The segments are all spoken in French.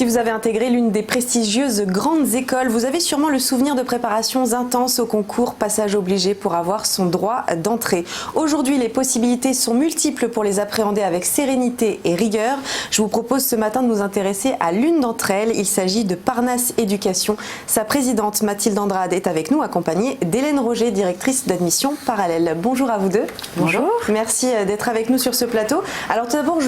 Si vous avez intégré l'une des prestigieuses grandes écoles, vous avez sûrement le souvenir de préparations intenses au concours, passage obligé pour avoir son droit d'entrée. Aujourd'hui, les possibilités sont multiples pour les appréhender avec sérénité et rigueur. Je vous propose ce matin de nous intéresser à l'une d'entre elles. Il s'agit de Parnasse Éducation. Sa présidente Mathilde Andrade est avec nous, accompagnée d'Hélène Roger, directrice d'admission parallèle. Bonjour à vous deux. Bonjour. Merci d'être avec nous sur ce plateau. Alors tout d'abord,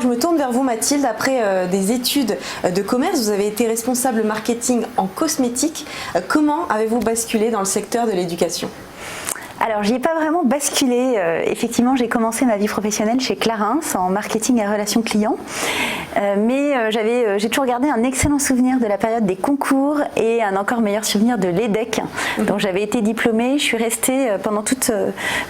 je me tourne vers vous Mathilde. Après des études de commerce, vous avez été responsable marketing en cosmétique. Comment avez-vous basculé dans le secteur de l'éducation ? Alors, j'y ai pas vraiment basculé. Effectivement, j'ai commencé ma vie professionnelle chez Clarins en marketing et relations clients. Mais j'ai toujours gardé un excellent souvenir de la période des concours et un encore meilleur souvenir de l'EDEC, dont j'avais été diplômée. Je suis restée pendant toute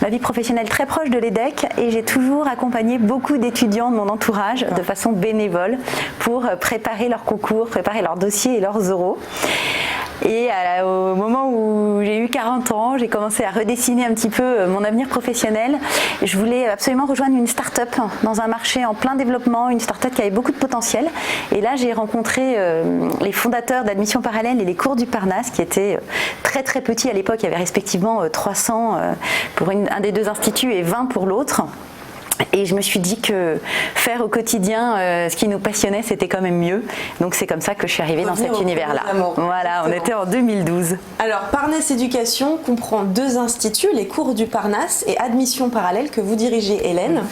ma vie professionnelle très proche de l'EDEC et j'ai toujours accompagné beaucoup d'étudiants de mon entourage de façon bénévole pour préparer leurs concours, préparer leurs dossiers et leurs oraux. Et au moment où j'ai eu 40 ans, j'ai commencé à redessiner un petit peu mon avenir professionnel. Je voulais absolument rejoindre une start-up dans un marché en plein développement, une start-up qui avait beaucoup de potentiel. Et là, j'ai rencontré les fondateurs d'Admission Parallèle et les cours du Parnasse, qui étaient très très petits à l'époque. Il y avait respectivement 300 pour un des deux instituts et 20 pour l'autre. Et je me suis dit que faire au quotidien ce qui nous passionnait, c'était quand même mieux. Donc c'est comme ça que je suis arrivée dans cet univers-là. Voilà, on était en 2012. Alors Parnasse Éducation comprend deux instituts, les cours du Parnasse et Admission Parallèle que vous dirigez Hélène,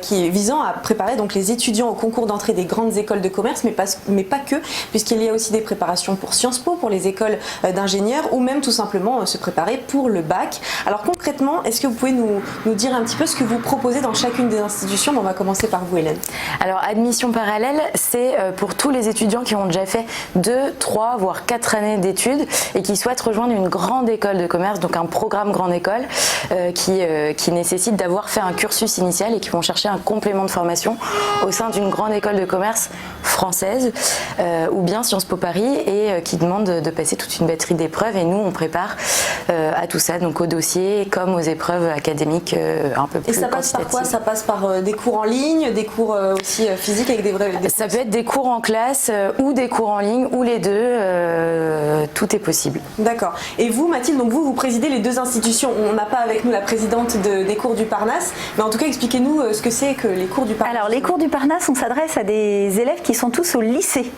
qui visant à préparer donc les étudiants au concours d'entrée des grandes écoles de commerce, mais pas que, puisqu'il y a aussi des préparations pour Sciences Po, pour les écoles d'ingénieurs ou même tout simplement se préparer pour le bac. Alors concrètement, est-ce que vous pouvez nous dire un petit peu ce que vous proposez dans chacune des institutions? On va commencer par vous Hélène. Alors Admission Parallèle, c'est pour tous les étudiants qui ont déjà fait 2, 3 voire 4 années d'études et qui souhaitent rejoindre une grande école de commerce, donc un programme grande école qui nécessite d'avoir fait un cursus initial et qui vont chercher un complément de formation au sein d'une grande école de commerce française ou bien Sciences Po Paris et qui demandent de passer toute une batterie d'épreuves et nous on prépare à tout ça, donc au dossier comme aux épreuves académiques un peu plus quantitatives. Et ça passe par quoi? Ça passe par des cours en ligne, des cours aussi physiques avec des Ça peut être des cours en classe ou des cours en ligne ou les deux, tout est possible. D'accord. Et vous Mathilde, donc vous présidez les deux institutions. On n'a pas avec nous la présidente des cours du Parnasse, mais en tout cas expliquez-nous ce que c'est que les cours du Parnasse. Alors les cours du Parnasse, on s'adresse à des élèves qui sont tous au lycée.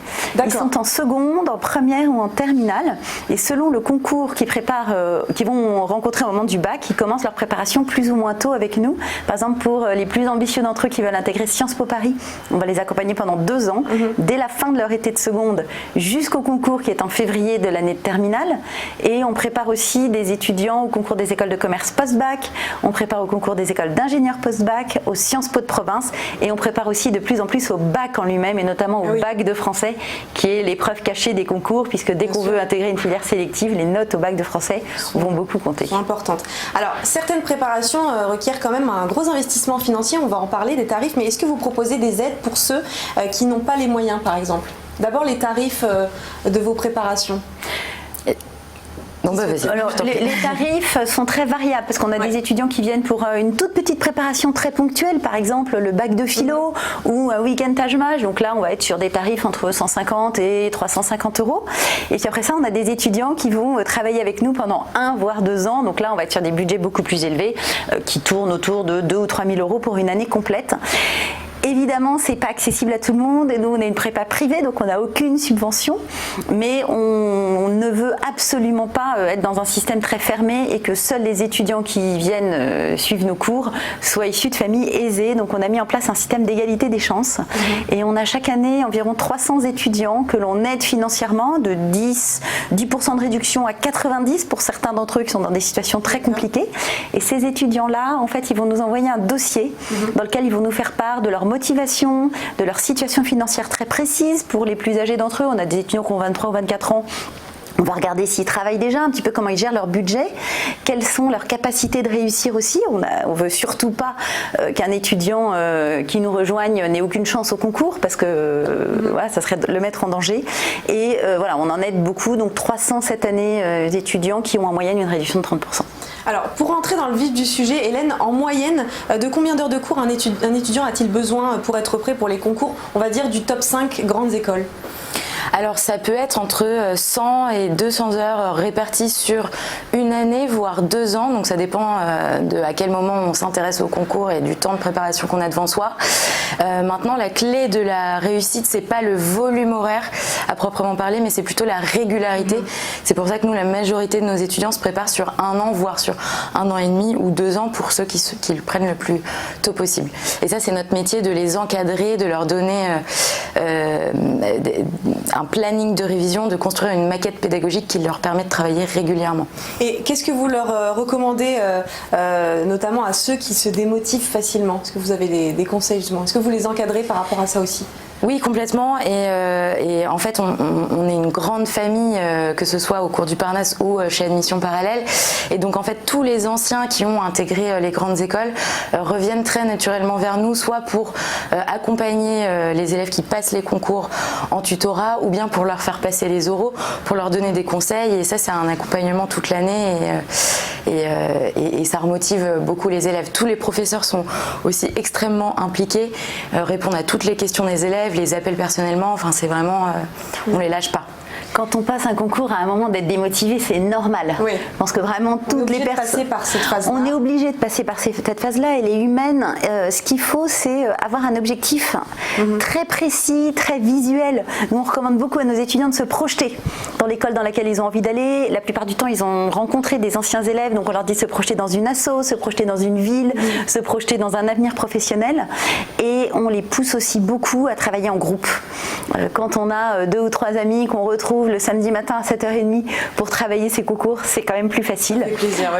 Ils sont en seconde, en première ou en terminale et selon le concours qu'ils préparent, qu'ils vont rencontrer au moment du bac, ils commencent leur préparation plus ou moins tôt avec nous. Par exemple pour les plus ambitieux d'entre eux qui veulent intégrer Sciences Po Paris, on va les accompagner pendant 2 ans, dès la fin de leur été de seconde jusqu'au concours qui est en février de l'année de terminale. Et on prépare aussi des étudiants au concours des écoles de commerce post-bac, on prépare au concours des écoles d'ingénieurs post-bac, aux Sciences Po de province et on prépare aussi de plus en plus au bac en lui-même et notamment au bac de français qui est l'épreuve cachée des concours puisque dès qu'on veut intégrer une filière sélective, les notes au bac de français vont beaucoup compter. Importantes. Alors certaines préparations requièrent quand même un gros investissement financier, on va en parler des tarifs, mais est-ce que vous proposez des aides pour ceux qui n'ont pas les moyens par exemple? D'abord les tarifs de vos préparations. Alors, les tarifs sont très variables parce qu'on a des étudiants qui viennent pour une toute petite préparation très ponctuelle, par exemple le bac de philo ou un week-end Taj-Maj. Donc là, on va être sur des tarifs entre 150 et 350 €. Et puis après ça, on a des étudiants qui vont travailler avec nous pendant 1 voire 2 ans. Donc là, on va être sur des budgets beaucoup plus élevés qui tournent autour de 2 ou 3 000 € pour une année complète. Évidemment, c'est pas accessible à tout le monde et nous on est une prépa privée donc on n'a aucune subvention, mais on ne veut absolument pas être dans un système très fermé et que seuls les étudiants qui viennent suivre nos cours soient issus de familles aisées. Donc on a mis en place un système d'égalité des chances et on a chaque année environ 300 étudiants que l'on aide financièrement de 10% de réduction à 90% pour certains d'entre eux qui sont dans des situations très compliquées. Et ces étudiants-là, en fait, ils vont nous envoyer un dossier dans lequel ils vont nous faire part de leur motivation, de leur situation financière très précise. Pour les plus âgés d'entre eux, on a des étudiants qui ont 23 ou 24 ans. On va regarder s'ils travaillent déjà, un petit peu comment ils gèrent leur budget, quelles sont leurs capacités de réussir aussi. On veut surtout pas qu'un étudiant qui nous rejoigne n'ait aucune chance au concours parce que voilà, ça serait le mettre en danger. Et voilà, on en aide beaucoup, donc 300 cette année d'étudiants qui ont en moyenne une réduction de 30%. Alors, pour rentrer dans le vif du sujet, Hélène, en moyenne, de combien d'heures de cours un étudiant a-t-il besoin pour être prêt pour les concours, on va dire, du top 5 grandes écoles ? Alors ça peut être entre 100 et 200 heures réparties sur une année, voire 2 ans, donc ça dépend de à quel moment on s'intéresse au concours et du temps de préparation qu'on a devant soi. Maintenant, la clé de la réussite, c'est pas le volume horaire à proprement parler, mais c'est plutôt la régularité. C'est pour ça que nous, la majorité de nos étudiants se préparent sur 1 an, voire sur 1 an et demi ou 2 ans pour ceux qui le prennent le plus tôt possible. Et ça, c'est notre métier de les encadrer, de leur donner un planning de révision, de construire une maquette pédagogique qui leur permet de travailler régulièrement. Et qu'est-ce que vous leur recommandez, notamment à ceux qui se démotivent facilement? Est-ce que vous avez des conseils justement? Est-ce que vous les encadrez par rapport à ça aussi? Oui, complètement. Et en fait, on est une grande famille, que ce soit au cours du Parnasse ou chez Admission Parallèle. Et donc, en fait, tous les anciens qui ont intégré les grandes écoles reviennent très naturellement vers nous, soit pour accompagner les élèves qui passent les concours en tutorat, ou bien pour leur faire passer les oraux, pour leur donner des conseils. Et ça, c'est un accompagnement toute l'année. Et ça remotive beaucoup les élèves. Tous les professeurs sont aussi extrêmement impliqués, répondent à toutes les questions des élèves, les appellent personnellement, enfin c'est vraiment, on les lâche pas. Quand on passe un concours, à un moment d'être démotivé, c'est normal. Oui. Je pense que vraiment toutes les personnes, par cette phase-là. on est obligé de passer par cette phase-là. Elle est humaine. Ce qu'il faut, c'est avoir un objectif très précis, très visuel. Nous, on recommande beaucoup à nos étudiants de se projeter dans l'école dans laquelle ils ont envie d'aller. La plupart du temps, ils ont rencontré des anciens élèves, donc on leur dit de se projeter dans une asso, se projeter dans une ville, se projeter dans un avenir professionnel. Et on les pousse aussi beaucoup à travailler en groupe. Quand on a 2 ou 3 amis qu'on retrouve le samedi matin à 7h30 pour travailler ses concours, c'est quand même plus facile. Plaisir,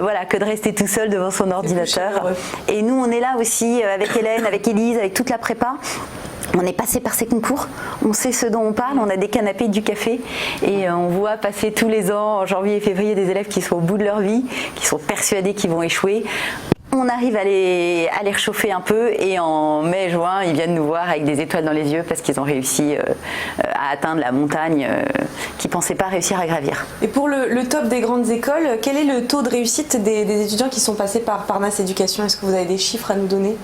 voilà, que de rester tout seul devant son ordinateur. Et nous, on est là aussi avec Hélène, avec Élise, avec toute la prépa. On est passé par ces concours, on sait ce dont on parle, on a des canapés, du café et on voit passer tous les ans, en janvier et février, des élèves qui sont au bout de leur vie, qui sont persuadés qu'ils vont échouer. On arrive à les réchauffer un peu et en mai, juin, ils viennent nous voir avec des étoiles dans les yeux parce qu'ils ont réussi à atteindre la montagne qu'ils ne pensaient pas réussir à gravir. Et pour le top des grandes écoles, quel est le taux de réussite des étudiants qui sont passés par Parnasse Éducation? Est-ce que vous avez des chiffres à nous donner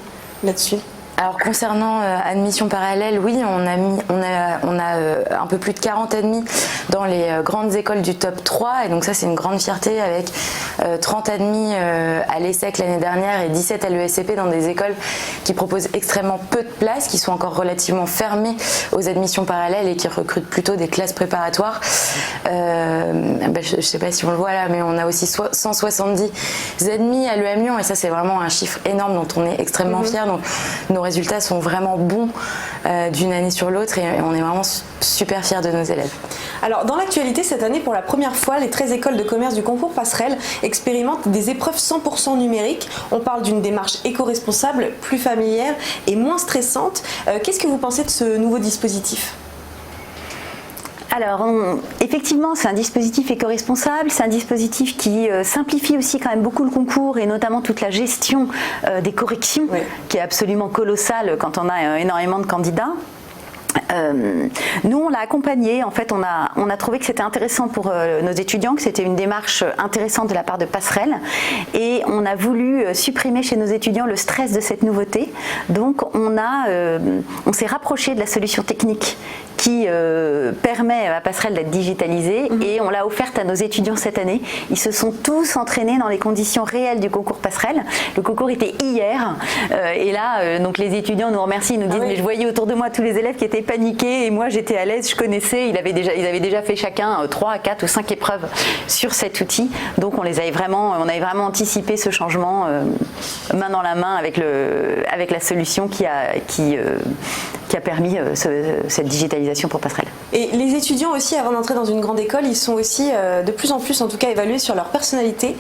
là-dessus? Alors concernant Admission Parallèle, oui, on a un peu plus de 40 admis dans les grandes écoles du top 3 et donc ça c'est une grande fierté avec 30 admis à l'ESSEC l'année dernière et 17 à l'ESCP dans des écoles qui proposent extrêmement peu de places, qui sont encore relativement fermées aux admissions parallèles et qui recrutent plutôt des classes préparatoires. Je ne sais pas si on le voit là, mais on a aussi 170 admis à l'EM Lyon et ça c'est vraiment un chiffre énorme dont on est extrêmement fiers. Donc nos résultats sont vraiment bons d'une année sur l'autre et on est vraiment super fiers de nos élèves. Alors dans l'actualité cette année, pour la première fois, les 13 écoles de commerce du concours Passerelle expérimentent des épreuves 100% numériques. On parle d'une démarche éco-responsable, plus familière et moins stressante. Qu'est-ce que vous pensez de ce nouveau dispositif ? Alors, effectivement, c'est un dispositif éco-responsable, c'est un dispositif qui simplifie aussi quand même beaucoup le concours et notamment toute la gestion des corrections, qui est absolument colossale quand on a énormément de candidats. Nous, on l'a accompagné. En fait, on a trouvé que c'était intéressant pour nos étudiants, que c'était une démarche intéressante de la part de Passerelle, et on a voulu supprimer chez nos étudiants le stress de cette nouveauté. Donc, on s'est rapproché de la solution technique qui permet à Passerelle d'être digitalisée et on l'a offerte à nos étudiants cette année. Ils se sont tous entraînés dans les conditions réelles du concours Passerelle. Le concours était hier et là, donc les étudiants nous remercient, ils nous disent mais je voyais autour de moi tous les élèves qui étaient paniqués et moi j'étais à l'aise, je connaissais, ils avaient déjà fait chacun 3, 4 ou 5 épreuves sur cet outil. Donc on avait vraiment anticipé ce changement main dans la main avec la solution qui a permis cette digitalisation pour Passerelle. Et les étudiants aussi, avant d'entrer dans une grande école, ils sont aussi de plus en plus en tout cas évalués sur leur personnalité.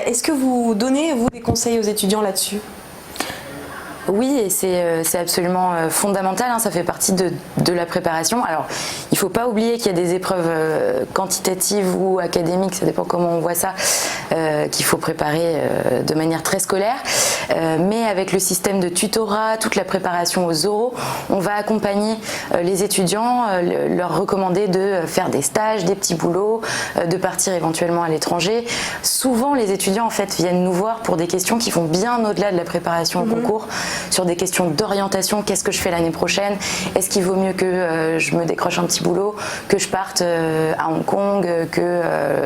Est-ce que vous donnez des conseils aux étudiants là-dessus ? Oui, et c'est absolument fondamental, ça fait partie de la préparation. Alors, il ne faut pas oublier qu'il y a des épreuves quantitatives ou académiques, ça dépend comment on voit ça, qu'il faut préparer de manière très scolaire. mais avec le système de tutorat, toute la préparation aux oraux, on va accompagner les étudiants, leur recommander de faire des stages, des petits boulots, de partir éventuellement à l'étranger. Souvent, les étudiants en fait viennent nous voir pour des questions qui vont bien au-delà de la préparation au concours, sur des questions d'orientation. Qu'est-ce que je fais l'année prochaine? Est-ce qu'il vaut mieux que je me décroche un petit boulot, que je parte à Hong Kong, que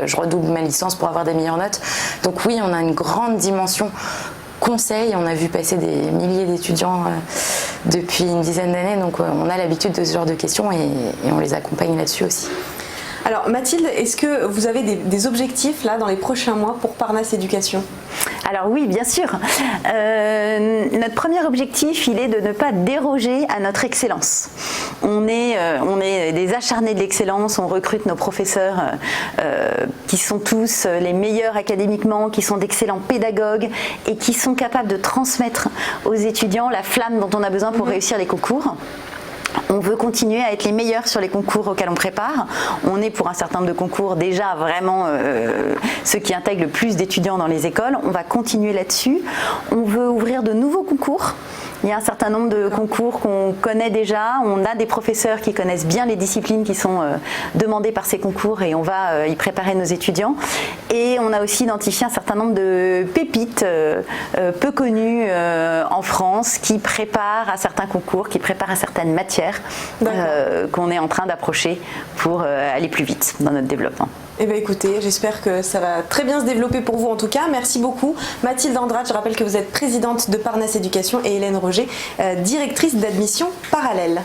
je redouble ma licence pour avoir des meilleures notes? Donc oui, on a une grande dimension conseil. On a vu passer des milliers d'étudiants depuis une dizaine d'années, donc on a l'habitude de ce genre de questions et on les accompagne là-dessus aussi. Alors Mathilde, est-ce que vous avez des objectifs là dans les prochains mois pour Parnasse Éducation? Alors oui, bien sûr. Notre premier objectif, il est de ne pas déroger à notre excellence. On est des acharnés de l'excellence, on recrute nos professeurs qui sont tous les meilleurs académiquement, qui sont d'excellents pédagogues et qui sont capables de transmettre aux étudiants la flamme dont on a besoin pour réussir les concours. On veut continuer à être les meilleurs sur les concours auxquels on prépare. On est pour un certain nombre de concours déjà vraiment ceux qui intègrent le plus d'étudiants dans les écoles. On va continuer là-dessus. On veut ouvrir de nouveaux concours. Il y a un certain nombre de concours qu'on connaît déjà. On a des professeurs qui connaissent bien les disciplines qui sont demandées par ces concours et on va y préparer nos étudiants. Et on a aussi identifié un certain nombre de pépites peu connues en France qui préparent à certains concours, qui préparent à certaines matières qu'on est en train d'approcher pour aller plus vite dans notre développement. Eh bien écoutez, j'espère que ça va très bien se développer pour vous en tout cas. Merci beaucoup. Mathilde Andrade, je rappelle que vous êtes présidente de Parnasse Éducation et Hélène Roger, directrice d'admission parallèle.